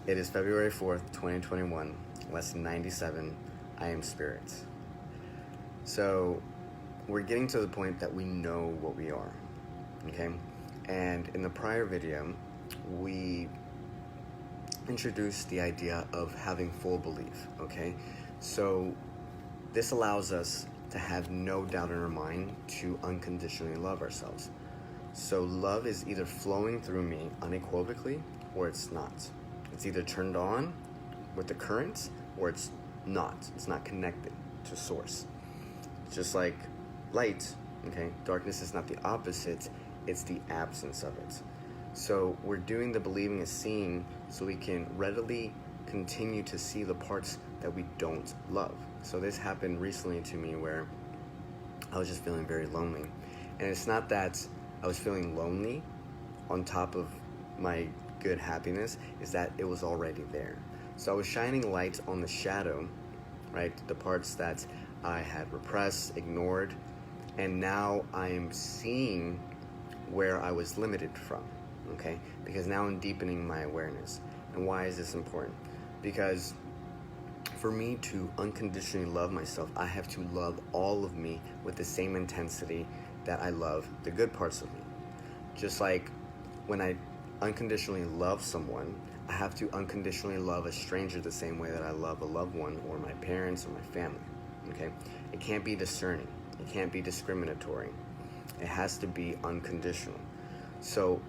It is February 4th, 2021, lesson 97. I am spirit. So, we're getting to the point that we know what we are, okay? And in the prior video, we introduced the idea of having full belief, okay? So, this allows us to have no doubt in our mind to unconditionally love ourselves. So, love is either flowing through me unequivocally or it's not. It's either turned on with the current or it's not. It's not connected to source. Just like light, okay? Darkness is not the opposite, it's the absence of it. So we're doing the believing and seeing so we can readily continue to see the parts that we don't love. So this happened recently to me where I was just feeling very lonely. And it's not that I was feeling lonely on top of my good happiness, is that it was already there. So I was shining light on the shadow, right? The parts that I had repressed, ignored, and now I am seeing where I was limited from, okay? Because now I'm deepening my awareness. And why is this important? Because for me to unconditionally love myself, I have to love all of me with the same intensity that I love the good parts of me. Just like when I unconditionally love someone, I have to unconditionally love a stranger the same way that I love a loved one or my parents or my family, okay? It can't be discerning. It can't be discriminatory. It has to be unconditional. So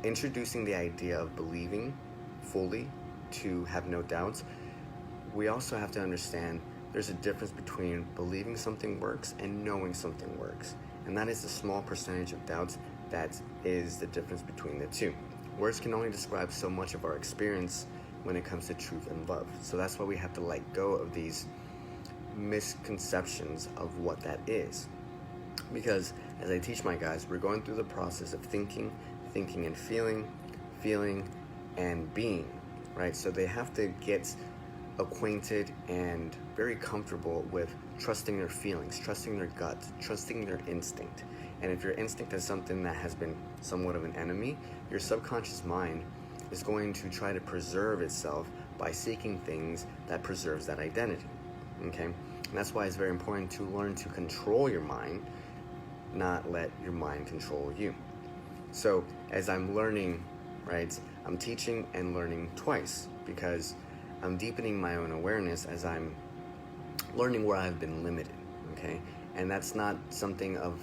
introducing the idea of believing fully to have no doubts, we also have to understand there's a difference between believing something works and knowing something works. And that is the small percentage of doubts that is the difference between the two. Words can only describe so much of our experience when it comes to truth and love. So that's why we have to let go of these misconceptions of what that is. Because as I teach my guys, we're going through the process of thinking and feeling and being, right? So they have to get acquainted and very comfortable with trusting their feelings, trusting their gut, trusting their instinct. And if your instinct is something that has been somewhat of an enemy, your subconscious mind is going to try to preserve itself by seeking things that preserves that identity, okay? And that's why it's very important to learn to control your mind, not let your mind control you. So as I'm learning, right, I'm teaching and learning twice because I'm deepening my own awareness as I'm learning where I've been limited, okay? And that's not something of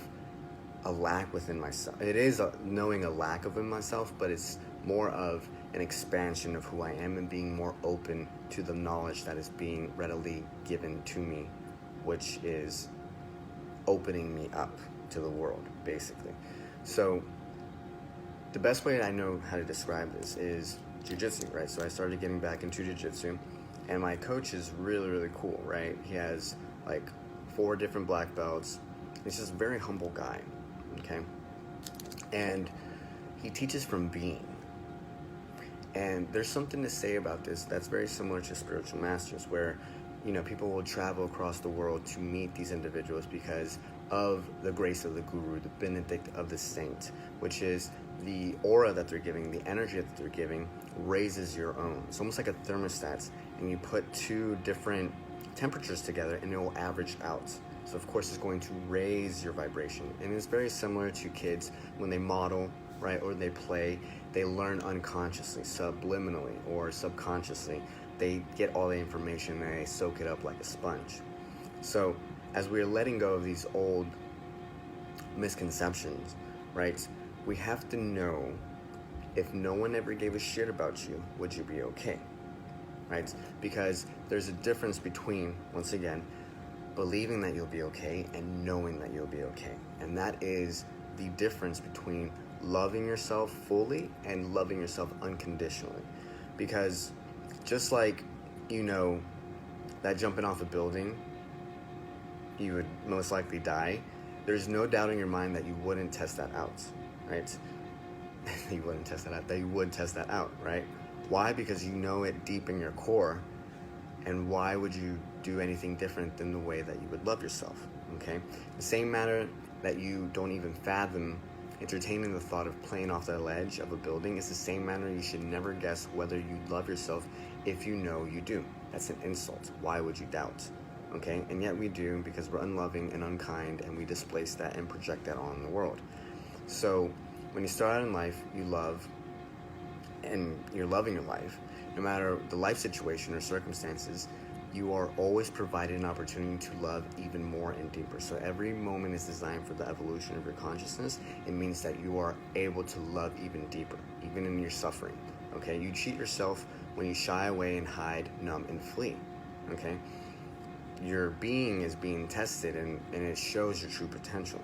a lack within myself. It is knowing a lack within myself, but it's more of an expansion of who I am and being more open to the knowledge that is being readily given to me, which is opening me up to the world, basically. So the best way I know how to describe this is jiu-jitsu, right? So I started getting back into jiu-jitsu, and my coach is really, really cool, right? He has like 4 different black belts. He's just a very humble guy, okay? And he teaches from being. And there's something to say about this that's very similar to spiritual masters, where, you know, people will travel across the world to meet these individuals because of the grace of the guru, the benedict of the saint, which is the aura that they're giving, the energy that they're giving raises your own. It's almost like a thermostat, and you put 2 different temperatures together and it will average out. So of course it's going to raise your vibration. And it's very similar to kids when they model, right, or they play, they learn unconsciously, subliminally, or subconsciously. They get all the information and they soak it up like a sponge. So as we're letting go of these old misconceptions, right, we have to know, if no one ever gave a shit about you, would you be okay? Right? Because there's a difference between, once again, believing that you'll be okay and knowing that you'll be okay. And that is the difference between loving yourself fully and loving yourself unconditionally. Because just like, you know, that jumping off a building, you would most likely die, there's no doubt in your mind that you wouldn't test that out, right? You wouldn't test that out, that you would test that out, right? Why? Because you know it deep in your core. And why would you do anything different than the way that you would love yourself, okay? The same matter that you don't even fathom Entertaining the thought of playing off the ledge of a building is the same manner you should never guess whether you love yourself if you know you do. That's an insult. Why would you doubt? Okay? And yet we do, because we're unloving and unkind, and we displace that and project that on the world. So when you start out in life, you love, and you're loving your life, no matter the life situation or circumstances, you are always provided an opportunity to love even more and deeper. So every moment is designed for the evolution of your consciousness. It means that you are able to love even deeper, even in your suffering. Okay? You cheat yourself when you shy away and hide, numb, and flee. Okay? Your being is being tested, and it shows your true potential.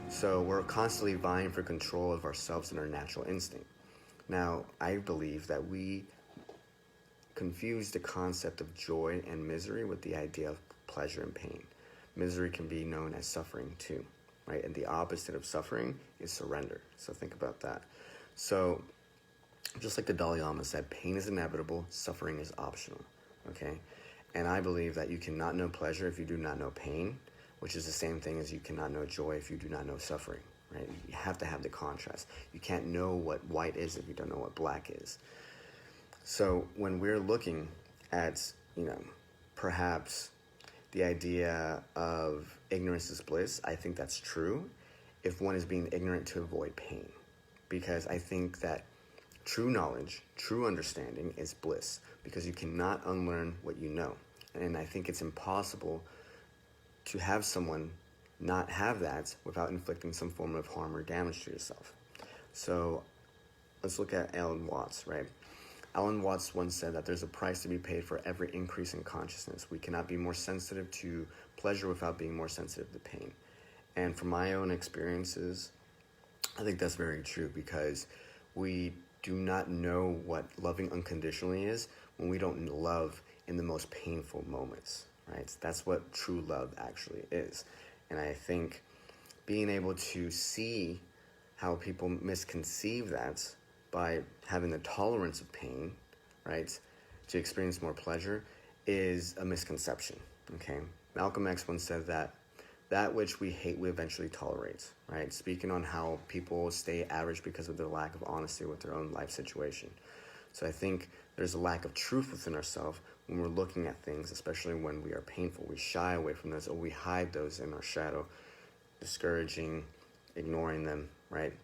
So we're constantly vying for control of ourselves and our natural instinct. Now, I believe that we confuse the concept of joy and misery with the idea of pleasure and pain. Misery can be known as suffering too, right? And the opposite of suffering is surrender. So think about that. So just like the Dalai Lama said, pain is inevitable, suffering is optional, okay? And I believe that you cannot know pleasure if you do not know pain, which is the same thing as you cannot know joy if you do not know suffering, right? You have to have the contrast. You can't know what white is if you don't know what black is. So when we're looking at, perhaps the idea of ignorance is bliss, I think that's true if one is being ignorant to avoid pain. Because I think that true knowledge, true understanding is bliss, because you cannot unlearn what you know. And I think it's impossible to have someone not have that without inflicting some form of harm or damage to yourself. So let's look at Alan Watts, right? Alan Watts once said that there's a price to be paid for every increase in consciousness. We cannot be more sensitive to pleasure without being more sensitive to pain. And from my own experiences, I think that's very true, because we do not know what loving unconditionally is when we don't love in the most painful moments, right? That's what true love actually is. And I think being able to see how people misconceive that by having the tolerance of pain, right, to experience more pleasure, is a misconception, okay? Malcolm X once said that which we hate, we eventually tolerate, right? Speaking on how people stay average because of their lack of honesty with their own life situation. So I think there's a lack of truth within ourselves when we're looking at things, especially when we are painful. We shy away from those, or we hide those in our shadow, discouraging, ignoring them, right?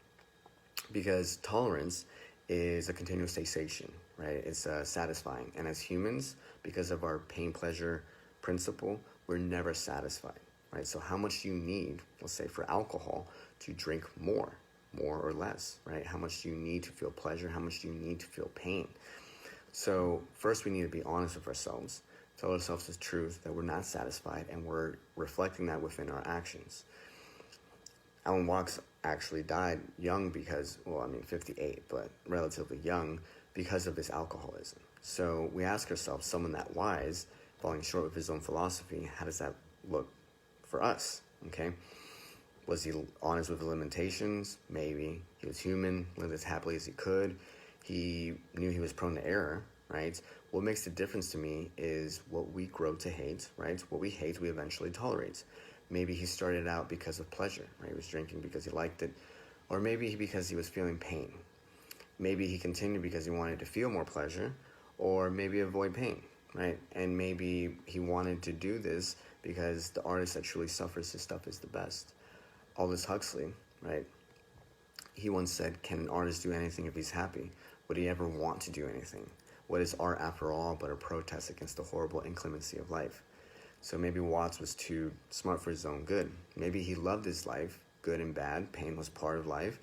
Because tolerance is a continuous sensation, right? It's satisfying. And as humans, because of our pain-pleasure principle, we're never satisfied, right? So how much do you need, let's say for alcohol, to drink more or less, right? How much do you need to feel pleasure? How much do you need to feel pain? So first we need to be honest with ourselves, tell ourselves the truth that we're not satisfied, and we're reflecting that within our actions. Alan Watts actually died young because, 58, but relatively young, because of his alcoholism. So we ask ourselves, someone that wise, falling short of his own philosophy, how does that look for us, okay? Was he honest with the limitations? Maybe. He was human, lived as happily as he could. He knew he was prone to error, right? What makes the difference to me is what we grow to hate, right? What we hate, we eventually tolerate. Maybe he started out because of pleasure, right? He was drinking because he liked it. Or maybe because he was feeling pain. Maybe he continued because he wanted to feel more pleasure, or maybe avoid pain, right? And maybe he wanted to do this because the artist that truly suffers his stuff is the best. Aldous Huxley, right? He once said, can an artist do anything if he's happy? Would he ever want to do anything? What is art after all but a protest against the horrible inclemency of life? So maybe Watts was too smart for his own good. Maybe he loved his life, good and bad. Pain was part of life.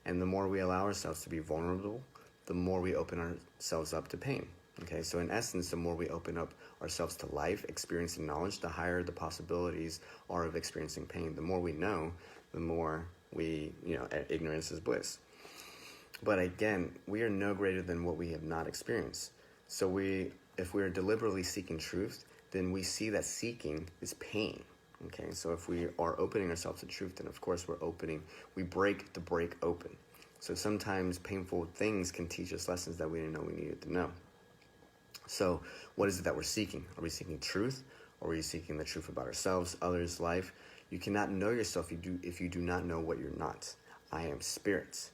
And the more we allow ourselves to be vulnerable, the more we open ourselves up to pain. Okay, so in essence, the more we open up ourselves to life, experiencing knowledge, the higher the possibilities are of experiencing pain. The more we know, the more we, ignorance is bliss. But again, we are no greater than what we have not experienced. So if we are deliberately seeking truth, then we see that seeking is pain. Okay, so if we are opening ourselves to truth, then of course we break the break open. So sometimes painful things can teach us lessons that we didn't know we needed to know. So what is it that we're seeking? Are we seeking truth? Or are we seeking the truth about ourselves, others, life? You cannot know yourself if you do not know what you're not. I am spirit.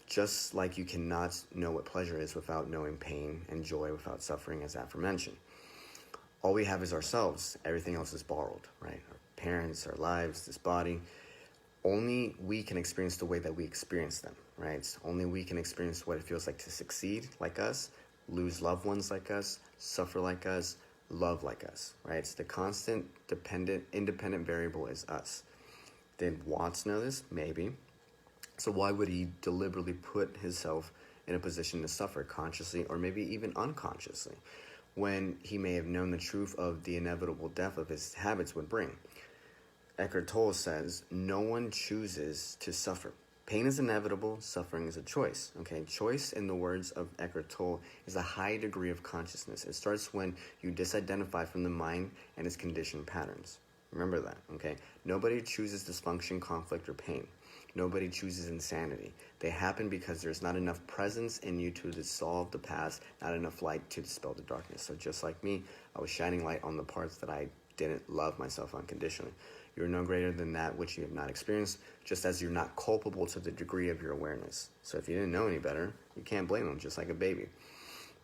Just like you cannot know what pleasure is without knowing pain and joy without suffering, as aforementioned. All we have is ourselves. Everything else is borrowed, right? Our parents, our lives, this body. Only we can experience the way that we experience them, right? Only we can experience what it feels like to succeed like us, lose loved ones like us, suffer like us, love like us, right? It's the constant, independent variable is us. Did Watts know this? Maybe. So why would he deliberately put himself in a position to suffer consciously or maybe even unconsciously when he may have known the truth of the inevitable death of his habits would bring? Eckhart Tolle says, no one chooses to suffer. Pain is inevitable, suffering is a choice. Okay, choice, in the words of Eckhart Tolle, is a high degree of consciousness. It starts when you disidentify from the mind and its conditioned patterns. Remember that, okay? Nobody chooses dysfunction, conflict, or pain. Nobody chooses insanity. They happen because there's not enough presence in you to dissolve the past, not enough light to dispel the darkness. So just like me, I was shining light on the parts that I didn't love myself unconditionally. You're no greater than that which you have not experienced, just as you're not culpable to the degree of your awareness. So if you didn't know any better, you can't blame him, just like a baby.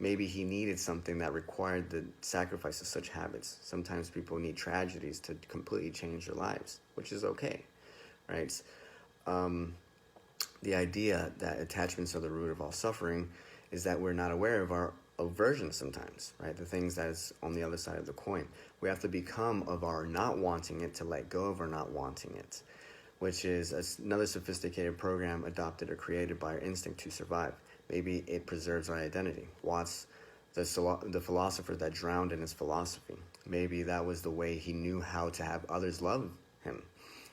Maybe he needed something that required the sacrifice of such habits. Sometimes people need tragedies to completely change their lives, which is okay, right? The idea that attachments are the root of all suffering is that we're not aware of our aversions sometimes, right? The things that is on the other side of the coin. We have to become of our not wanting it to let go of our not wanting it, which is another sophisticated program adopted or created by our instinct to survive. Maybe it preserves our identity. Watts, the philosopher that drowned in his philosophy. Maybe that was the way he knew how to have others love him.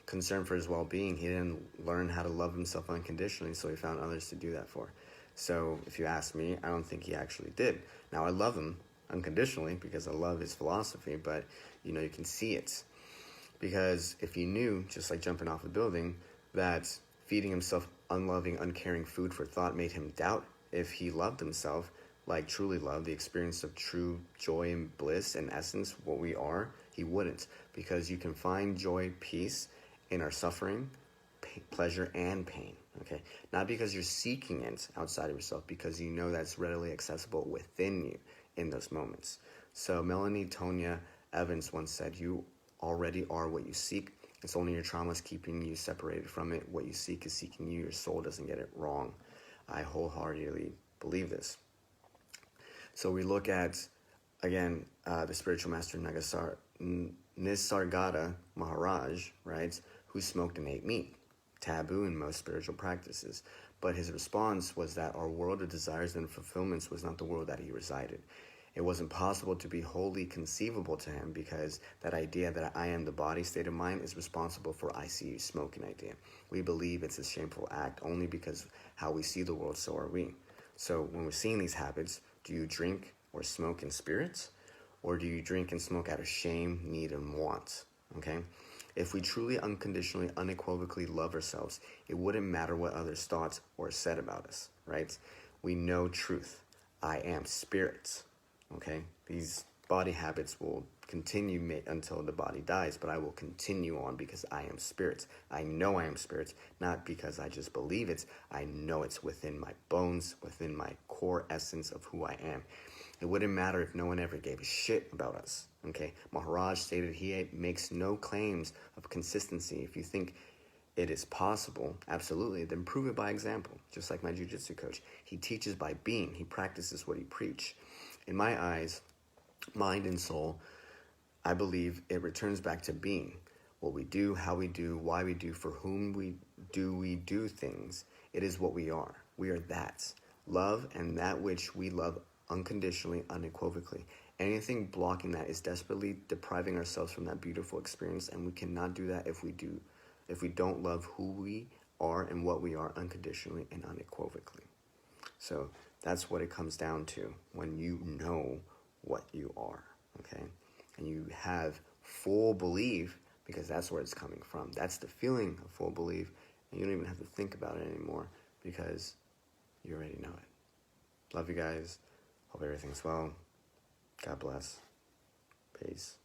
Concerned for his well-being, he didn't learn how to love himself unconditionally, so he found others to do that for. So if you ask me, I don't think he actually did. Now, I love him unconditionally because I love his philosophy, but you can see it. Because if he knew, just like jumping off a building, that feeding himself unloving, uncaring food for thought made him doubt if he loved himself, like truly love, the experience of true joy and bliss and essence, what we are, he wouldn't. Because you can find joy, peace in our suffering, pleasure, and pain. Okay, not because you're seeking it outside of yourself, because you know that's readily accessible within you in those moments. So Melanie Tonya Evans once said, "You already are what you seek. It's only your traumas keeping you separated from it. What you seek is seeking you. Your soul doesn't get it wrong." I wholeheartedly believe this. So we look at, again, the spiritual master Nisargadatta Maharaj, right, who smoked and ate meat, taboo in most spiritual practices. But his response was that our world of desires and fulfillments was not the world that he resided. It wasn't possible to be wholly conceivable to him because that idea that I am the body state of mind is responsible for I see you smoking idea. We believe it's a shameful act only because how we see the world, so are we. So when we're seeing these habits, do you drink or smoke in spirits? Or do you drink and smoke out of shame, need, and want? Okay? If we truly, unconditionally, unequivocally love ourselves, it wouldn't matter what others thought or said about us, right? We know truth. I am spirit. Okay? These body habits will continue until the body dies, but I will continue on because I am spirit. I know I am spirit, not because I just believe it. I know it's within my bones, within my core essence of who I am. It wouldn't matter if no one ever gave a shit about us, okay? Maharaj stated he makes no claims of consistency. If you think it is possible, absolutely, then prove it by example. Just like my jiu-jitsu coach. He teaches by being. He practices what he preaches. In my eyes, mind and soul, I believe it returns back to being. What we do, how we do, why we do, for whom we do things. It is what we are. We are that. Love and that which we love unconditionally, unequivocally. Anything blocking that is desperately depriving ourselves from that beautiful experience, and we cannot do that if we don't love who we are and what we are unconditionally and unequivocally. So that's what it comes down to when you know what you are, okay? And you have full belief, because that's where it's coming from. That's the feeling of full belief, and you don't even have to think about it anymore because you already know it. Love you guys. Hope everything's well. God bless. Peace.